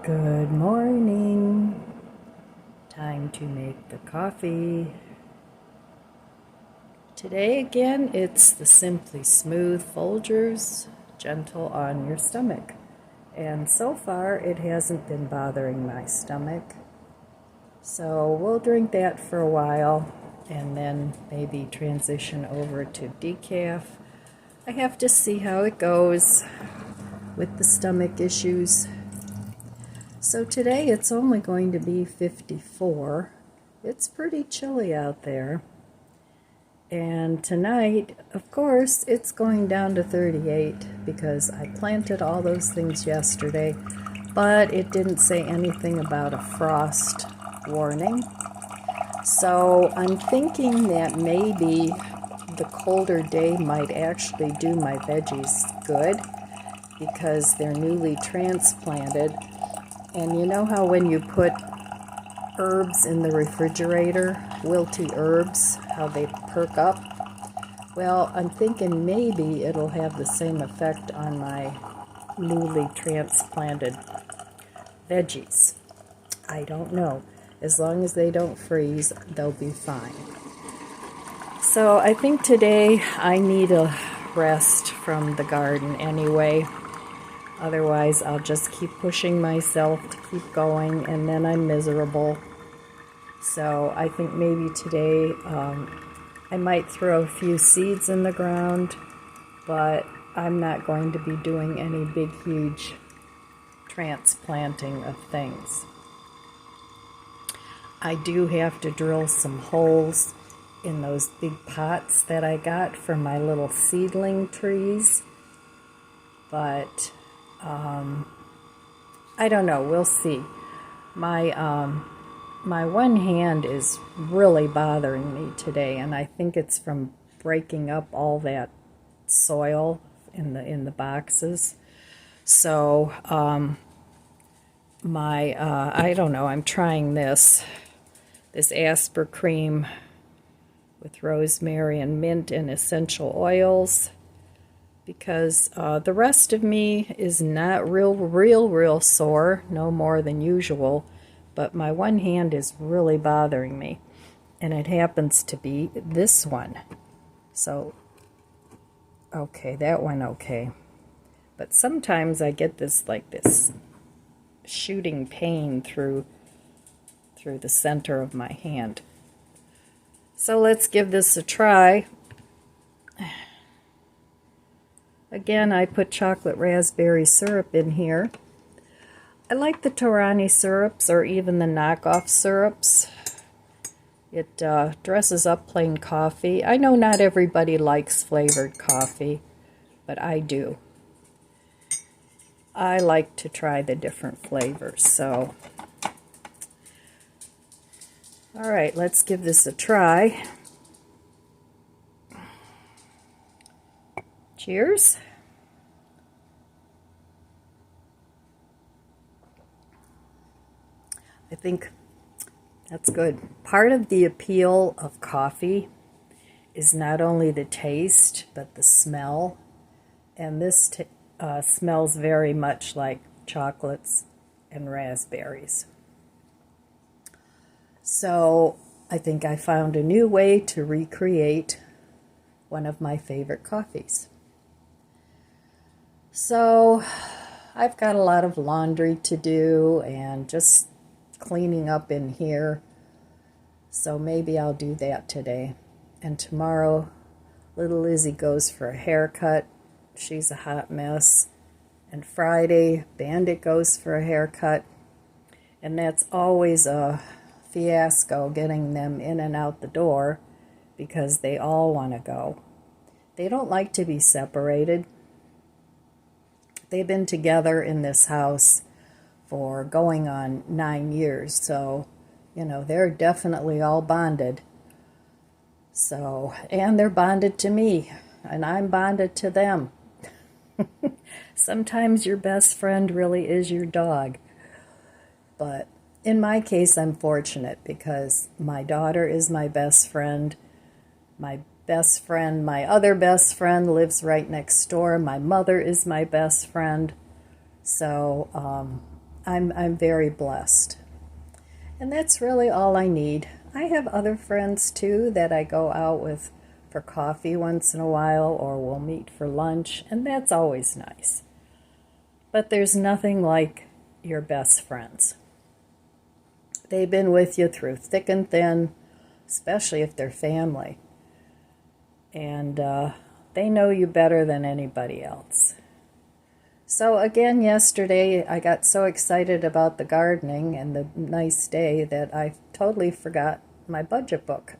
Good morning. Time to make the coffee. Today again, it's the Simply Smooth Folgers, gentle on your stomach. And so far, it hasn't been bothering my stomach. So we'll drink that for a while and then maybe transition over to decaf. I have to see how it goes with the stomach issues. So today it's only going to be 54. It's pretty chilly out there. And tonight, of course, it's going down to 38 because I planted all those things yesterday, but it didn't say anything about a frost warning. So I'm thinking that maybe the colder day might actually do my veggies good because they're newly transplanted. And you know how when you put herbs in the refrigerator, wilty herbs, how they perk up? Well, I'm thinking maybe it'll have the same effect on my newly transplanted veggies. I don't know. As long as they don't freeze, they'll be fine. So I think today I need a rest from the garden anyway. Otherwise, I'll just keep pushing myself to keep going, and then I'm miserable. So I think maybe today I might throw a few seeds in the ground, but I'm not going to be doing any big, huge transplanting of things. I do have to drill some holes in those big pots that I got for my little seedling trees, but I don't know. We'll see. My one hand is really bothering me today, and I think it's from breaking up all that soil in the boxes. So I don't know. I'm trying this Asper cream with rosemary and mint and essential oils, because the rest of me is not real sore, no more than usual, but my one hand is really bothering me, and it happens to be this one. So, okay, that one okay. But sometimes I get this shooting pain through the center of my hand. So let's give this a try. Again, I put chocolate raspberry syrup in here. I like the Torani syrups or even the knockoff syrups. It dresses up plain coffee. I know not everybody likes flavored coffee, but I do. I like to try the different flavors. So, all right, let's give this a try. Cheers. I think that's good. Part of the appeal of coffee is not only the taste, but the smell. And this smells very much like chocolates and raspberries. So I think I found a new way to recreate one of my favorite coffees. So I've got a lot of laundry to do and just cleaning up in here. So maybe I'll do that today. And tomorrow, little Lizzie goes for a haircut. She's a hot mess. And Friday, Bandit goes for a haircut. And that's always a fiasco getting them in and out the door because they all want to go. They don't like to be separated. They've been together in this house for going on 9 years, so, you know, they're definitely all bonded. So, and they're bonded to me, and I'm bonded to them. Sometimes your best friend really is your dog. But in my case, I'm fortunate because my daughter is my best friend. My other best friend lives right next door. My mother is my best friend. So I'm very blessed. And that's really all I need. I have other friends too that I go out with for coffee once in a while, or we'll meet for lunch, and that's always nice. But there's nothing like your best friends. They've been with you through thick and thin, especially if they're family. And they know you better than anybody else. So again, yesterday I got so excited about the gardening and the nice day that I totally forgot my budget book.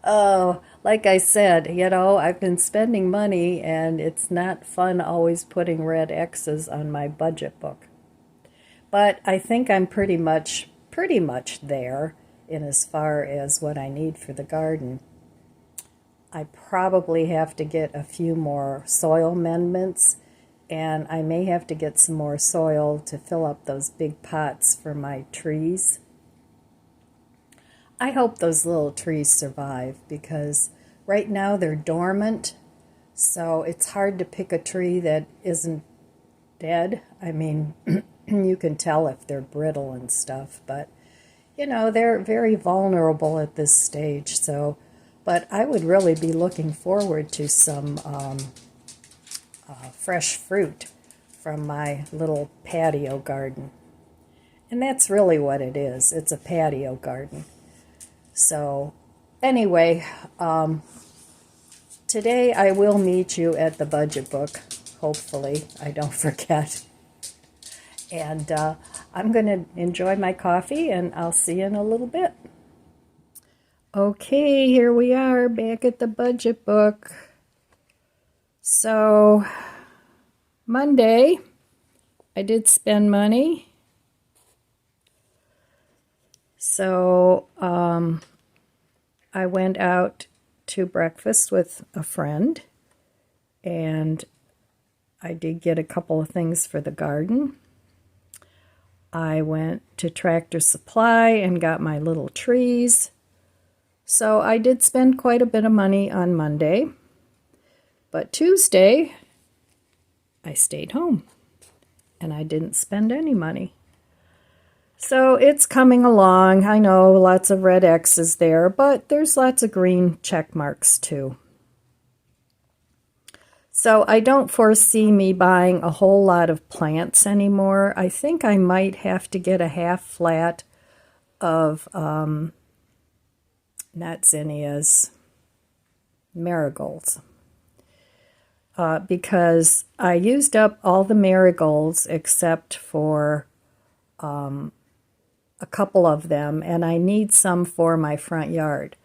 Oh, like I said, I've been spending money and it's not fun always putting red X's on my budget book. But I think I'm pretty much there in as far as what I need for the garden. I probably have to get a few more soil amendments, and I may have to get some more soil to fill up those big pots for my trees. I hope those little trees survive because right now they're dormant, so it's hard to pick a tree that isn't dead. I mean, you can tell if they're brittle and stuff, but they're very vulnerable at this stage, but I would really be looking forward to some fresh fruit from my little patio garden. And that's really what it is. It's a patio garden. So anyway, today I will meet you at the budget book. Hopefully, I don't forget. And I'm going to enjoy my coffee, and I'll see you in a little bit. Okay, here we are back at the budget book. So, Monday, I did spend money. So, I went out to breakfast with a friend, and I did get a couple of things for the garden. I went to Tractor Supply and got my little trees. So I did spend quite a bit of money on Monday. But Tuesday, I stayed home and I didn't spend any money. So it's coming along. I know lots of red X's there, but there's lots of green check marks too. So I don't foresee me buying a whole lot of plants anymore. I think I might have to get a half flat of, not zinnias, marigolds. Because I used up all the marigolds except for a couple of them, and I need some for my front yard.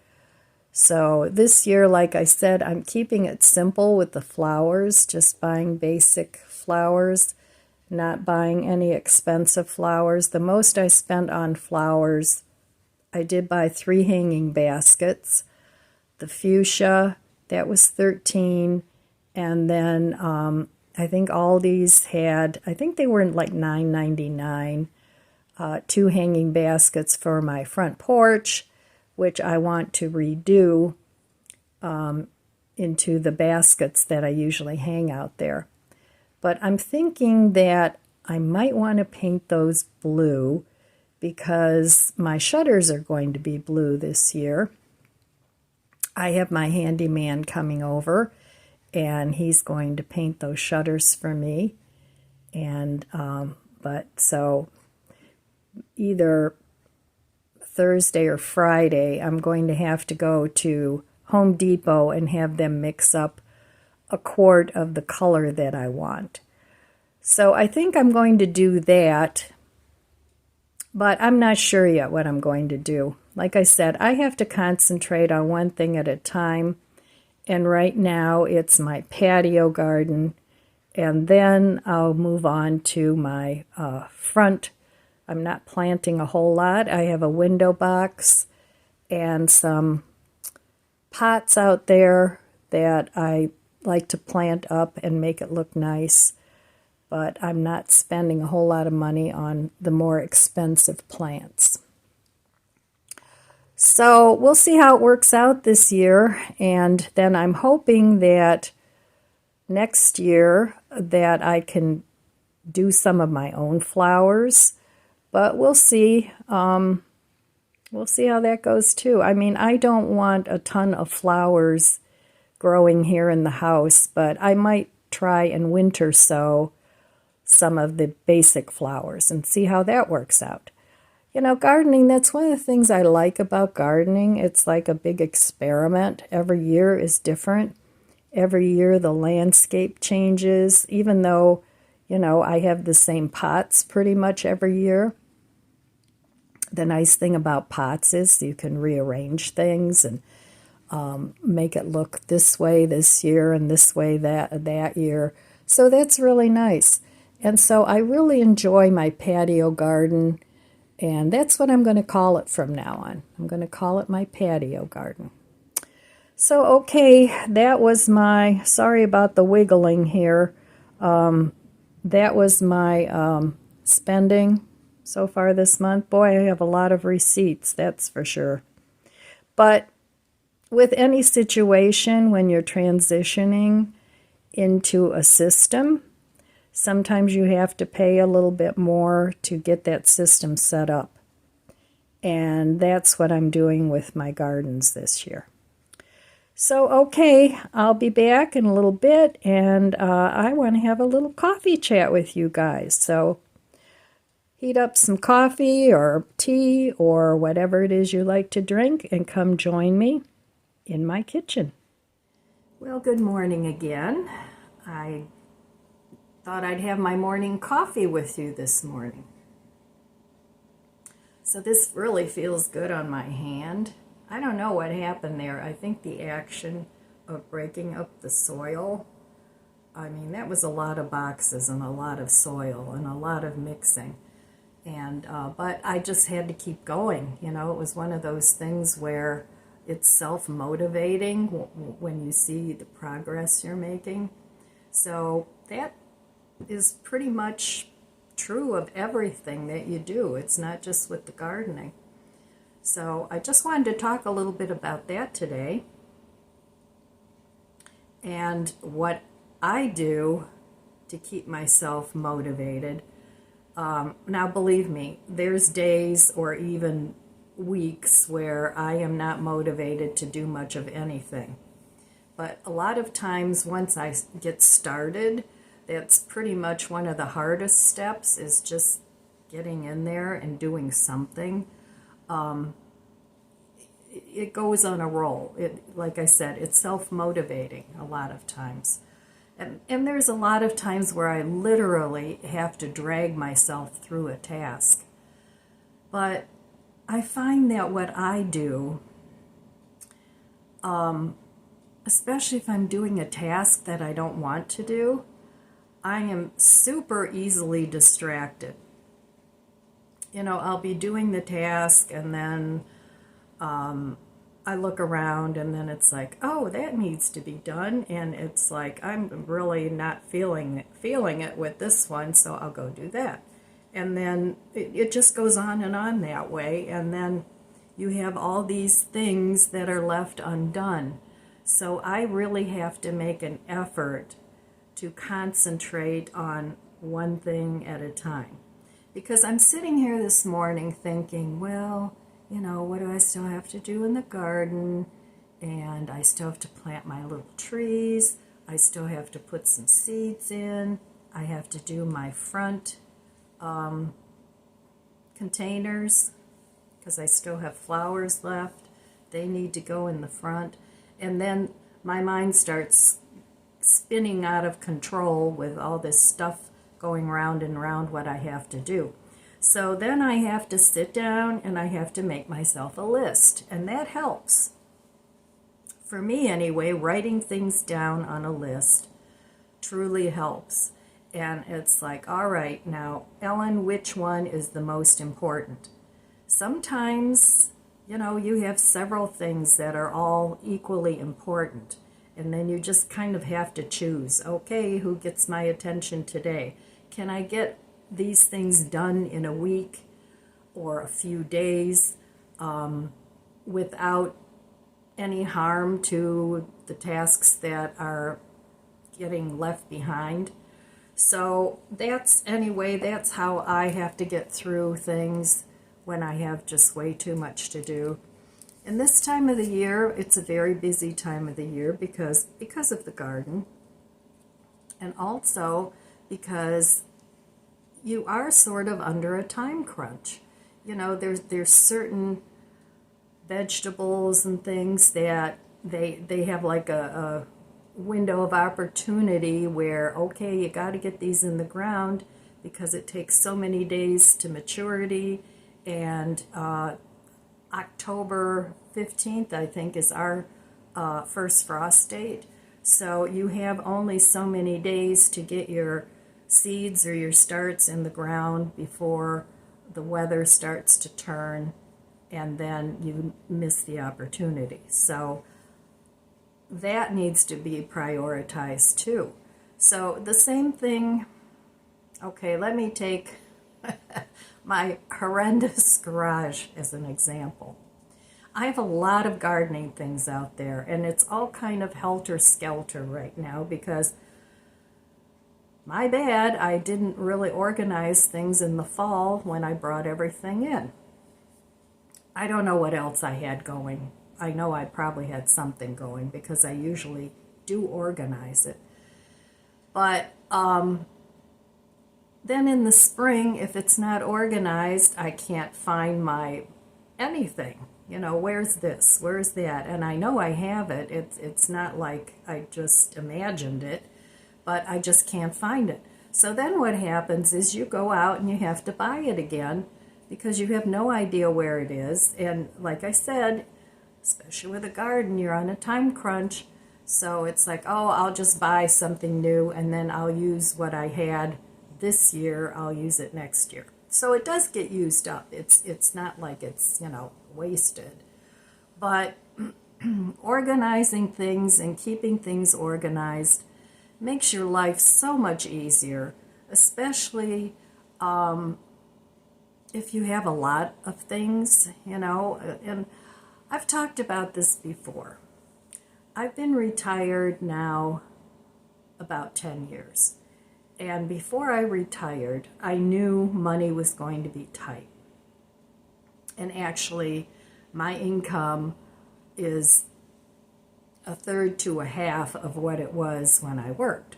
So this year, like I said, I'm keeping it simple with the flowers, just buying basic flowers, not buying any expensive flowers. The most I spent on flowers, I did buy 3 hanging baskets. The fuchsia, that was $13, and then I think Aldi's had, I think they were like $9.99, 2 hanging baskets for my front porch, which I want to redo into the baskets that I usually hang out there. But I'm thinking that I might want to paint those blue because my shutters are going to be blue this year. I have my handyman coming over, and he's going to paint those shutters for me. And but so either Thursday or Friday, I'm going to have to go to Home Depot and have them mix up a quart of the color that I want. So I think I'm going to do that, but I'm not sure yet what I'm going to do. Like I said, I have to concentrate on one thing at a time, and right now it's my patio garden, and then I'll move on to my front. I'm not planting a whole lot. I have a window box and some pots out there that I like to plant up and make it look nice, but I'm not spending a whole lot of money on the more expensive plants. So we'll see how it works out this year, and then I'm hoping that next year that I can do some of my own flowers, but we'll see. We'll see how that goes too. I mean, I don't want a ton of flowers growing here in the house, but I might try and winter sow some of the basic flowers and see how that works out. You know, gardening, that's one of the things I like about gardening. It's like a big experiment. Every year is different. Every year the landscape changes, even though, you know, I have the same pots pretty much every year. The nice thing about pots is you can rearrange things and make it look this way this year and this way that year. So that's really nice. And so I really enjoy my patio garden, and that's what I'm going to call it from now on. I'm going to call it my patio garden. So, okay, that was sorry about the wiggling here. That was my spending so far this month. Boy, I have a lot of receipts, that's for sure. But with any situation, when you're transitioning into a system, sometimes you have to pay a little bit more to get that system set up. And that's what I'm doing with my gardens this year. So, okay, I'll be back in a little bit, and I want to have a little coffee chat with you guys. So, heat up some coffee or tea or whatever it is you like to drink and come join me in my kitchen. Well, good morning again. I thought I'd have my morning coffee with you this morning. So this really feels good on my hand. I don't know what happened there. I think the action of breaking up the soil, I mean, that was a lot of boxes and a lot of soil and a lot of mixing. And but I just had to keep going. You know, it was one of those things where it's self-motivating when you see the progress you're making. So that is pretty much true of everything that you do. It's not just with the gardening. So I just wanted to talk a little bit about that today and what I do to keep myself motivated. Now, believe me, there's days or even weeks where I am not motivated to do much of anything. But a lot of times once I get started, that's pretty much one of the hardest steps, is just getting in there and doing something. It goes on a roll. Like I said, it's self-motivating a lot of times. And there's a lot of times where I literally have to drag myself through a task. But I find that what I do, especially if I'm doing a task that I don't want to do, I am super easily distracted. You know, I'll be doing the task and then I look around and then it's like, oh, that needs to be done. And it's like, I'm really not feeling it with this one, so I'll go do that. And then it just goes on that way. And then you have all these things that are left undone. So I really have to make an effort to concentrate on one thing at a time. Because I'm sitting here this morning thinking, well, you know, what do I still have to do in the garden? And I still have to plant my little trees. I still have to put some seeds in. I have to do my front containers because I still have flowers left. They need to go in the front. And then my mind starts spinning out of control with all this stuff going round and round what I have to do. So then I have to sit down and I have to make myself a list, and that helps. For me anyway, writing things down on a list truly helps. And it's like, all right, now, Ellen, which one is the most important? Sometimes, you know, you have several things that are all equally important, and then you just kind of have to choose, okay, who gets my attention today? Can I get these things done in a week or a few days without any harm to the tasks that are getting left behind? So that's how I have to get through things when I have just way too much to do. And this time of the year, it's a very busy time of the year because of the garden, and also because you are sort of under a time crunch. You know, there's certain vegetables and things that they have like a window of opportunity where, okay, you got to get these in the ground because it takes so many days to maturity, and October 15th, I think, is our first frost date. So you have only so many days to get your seeds or your starts in the ground before the weather starts to turn, and then you miss the opportunity. So that needs to be prioritized too. So the same thing, okay, let me take my horrendous garage as an example. I have a lot of gardening things out there, and it's all kind of helter-skelter right now because, my bad, I didn't really organize things in the fall when I brought everything in. I don't know what else I had going. I know I probably had something going because I usually do organize it. But then in the spring, if it's not organized, I can't find my anything. You know, where's this? Where's that? And I know I have it. It's not like I just imagined it, but I just can't find it. So then what happens is you go out and you have to buy it again because you have no idea where it is. And like I said, especially with a garden, you're on a time crunch. So it's like, oh, I'll just buy something new and then I'll use what I had this year. I'll use it next year. So it does get used up. It's not like it's, you know, wasted. But organizing things and keeping things organized makes your life so much easier, especially if you have a lot of things, you know. And I've talked about this before. I've been retired now about 10 years. And before I retired, I knew money was going to be tight. And actually, my income is a third to a half of what it was when I worked.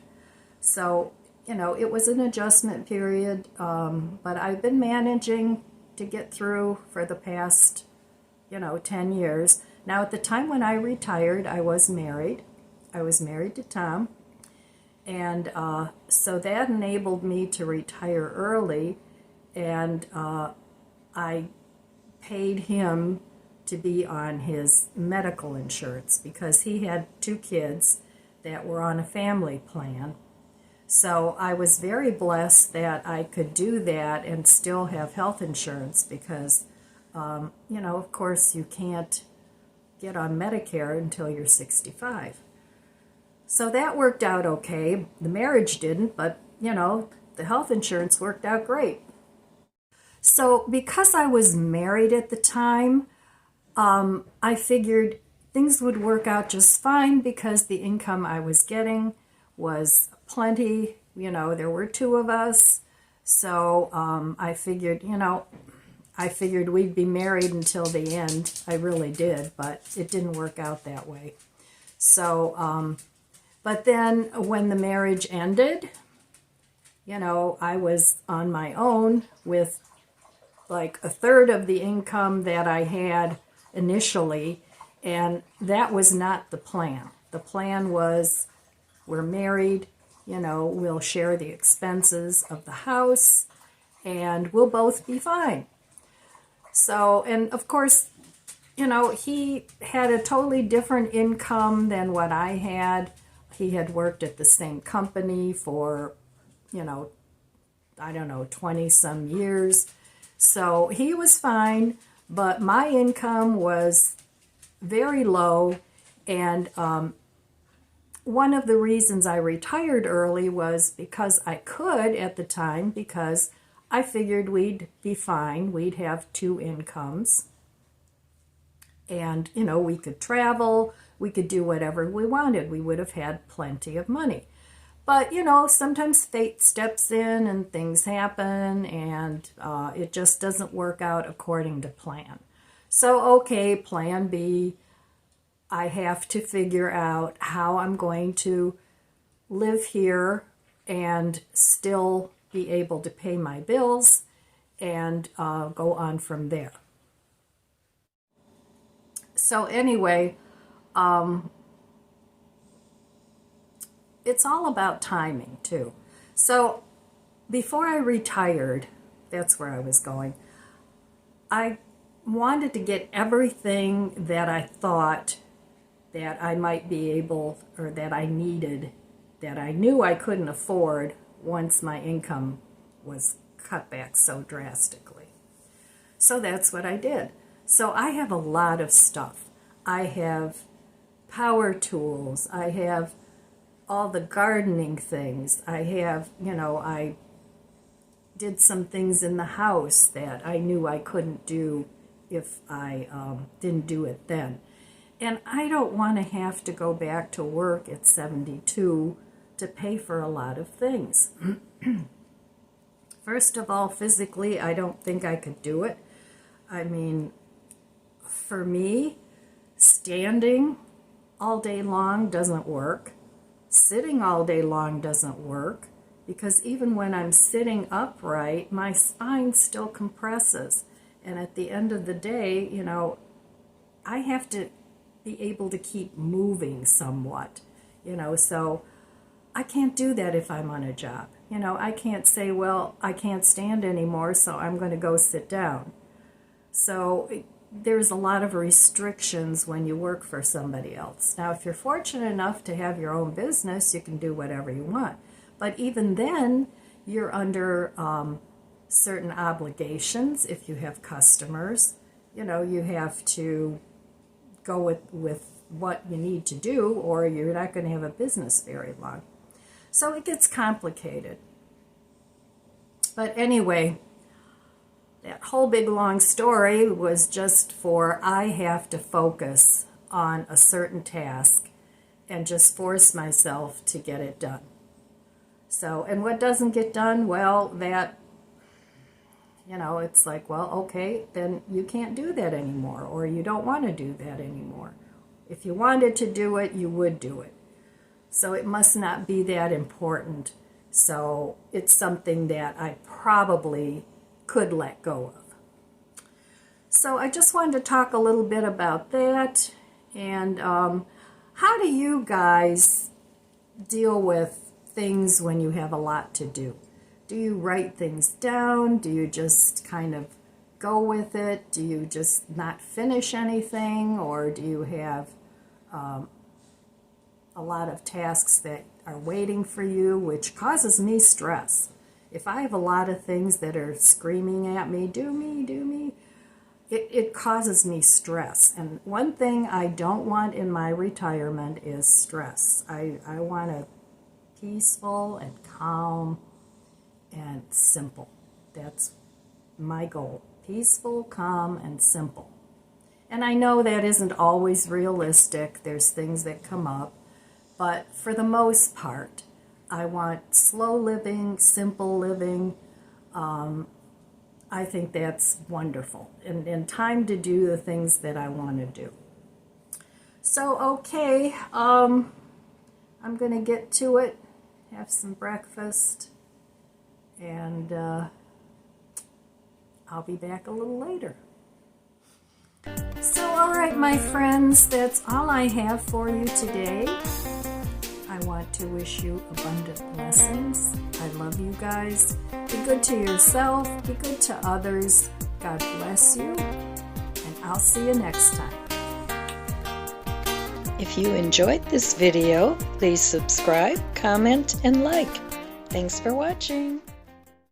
So, you know, it was an adjustment period, but I've been managing to get through for the past, 10 years. Now, at the time when I retired, I was married. I was married to Tom. And so that enabled me to retire early, and I paid him to be on his medical insurance because he had 2 kids that were on a family plan. So I was very blessed that I could do that and still have health insurance because, of course, you can't get on Medicare until you're 65. So that worked out okay. The marriage didn't, but, the health insurance worked out great. So because I was married at the time, I figured things would work out just fine because the income I was getting was plenty. There were 2 of us. So I figured we'd be married until the end. I really did, but it didn't work out that way. So, but then when the marriage ended, I was on my own with like a third of the income that I had initially, and that was not the plan. The plan was we're married, we'll share the expenses of the house, and we'll both be fine. So, and of course, he had a totally different income than what I had. He had worked at the same company for, 20 some years. So he was fine, but my income was very low. And one of the reasons I retired early was because I could at the time, because I figured we'd be fine. We'd have 2 incomes. And, we could travel. We could do whatever we wanted. We would have had plenty of money. But, you know, sometimes fate steps in and things happen, and it just doesn't work out according to plan. So, okay, plan B, I have to figure out how I'm going to live here and still be able to pay my bills and go on from there. So anyway, it's all about timing too. So before I retired, that's where I was going, I wanted to get everything that I thought that I might be able, or that I needed, that I knew I couldn't afford once my income was cut back so drastically. So that's what I did. So I have a lot of stuff. I have power tools. I have all the gardening things. I have, you know, I did some things in the house that I knew I couldn't do if I didn't do it then. And I don't want to have to go back to work at 72 to pay for a lot of things. First of all, physically, I don't think I could do it. I mean, for me, standing all day long doesn't work. Sitting all day long doesn't work, because even when I'm sitting upright, my spine still compresses. And at the end of the day, you know, I have to be able to keep moving somewhat, you know, so I can't do that if I'm on a job. You know, I can't say, well, I can't stand anymore, so I'm going to go sit down. So there's a lot of restrictions when you work for somebody else. Now, if you're fortunate enough to have your own business, you can do whatever you want. But even then, you're under certain obligations. If you have customers, you know, you have to go with what you need to do, or you're not going to have a business very long. So it gets complicated. But anyway, that whole big long story was just for I have to focus on a certain task and just force myself to get it done. So, and what doesn't get done, well, that, you know, it's like, well, okay, then you can't do that anymore, or you don't want to do that anymore. If you wanted to do it, you would do it. So it must not be that important. So it's something that I probably could let go of. So I just wanted to talk a little bit about that. And how do you guys deal with things when you have a lot to do? Do you write things down? Do you just kind of go with it? Do you just not finish anything? Or do you have a lot of tasks that are waiting for you, which causes me stress? If I have a lot of things that are screaming at me, do me, it causes me stress. And one thing I don't want in my retirement is stress. I want a peaceful and calm and simple. That's my goal. Peaceful, calm, and simple. And I know that isn't always realistic. There's things that come up. But for the most part, I want slow living, simple living. I think that's wonderful. And time to do the things that I want to do. So, okay, I'm going to get to it, have some breakfast, and I'll be back a little later. So, all right, my friends, that's all I have for you today. I want to wish you abundant blessings. I love you guys. Be good to yourself. Be good to others. God bless you. And I'll see you next time. If you enjoyed this video, please subscribe, comment, and like. Thanks for watching.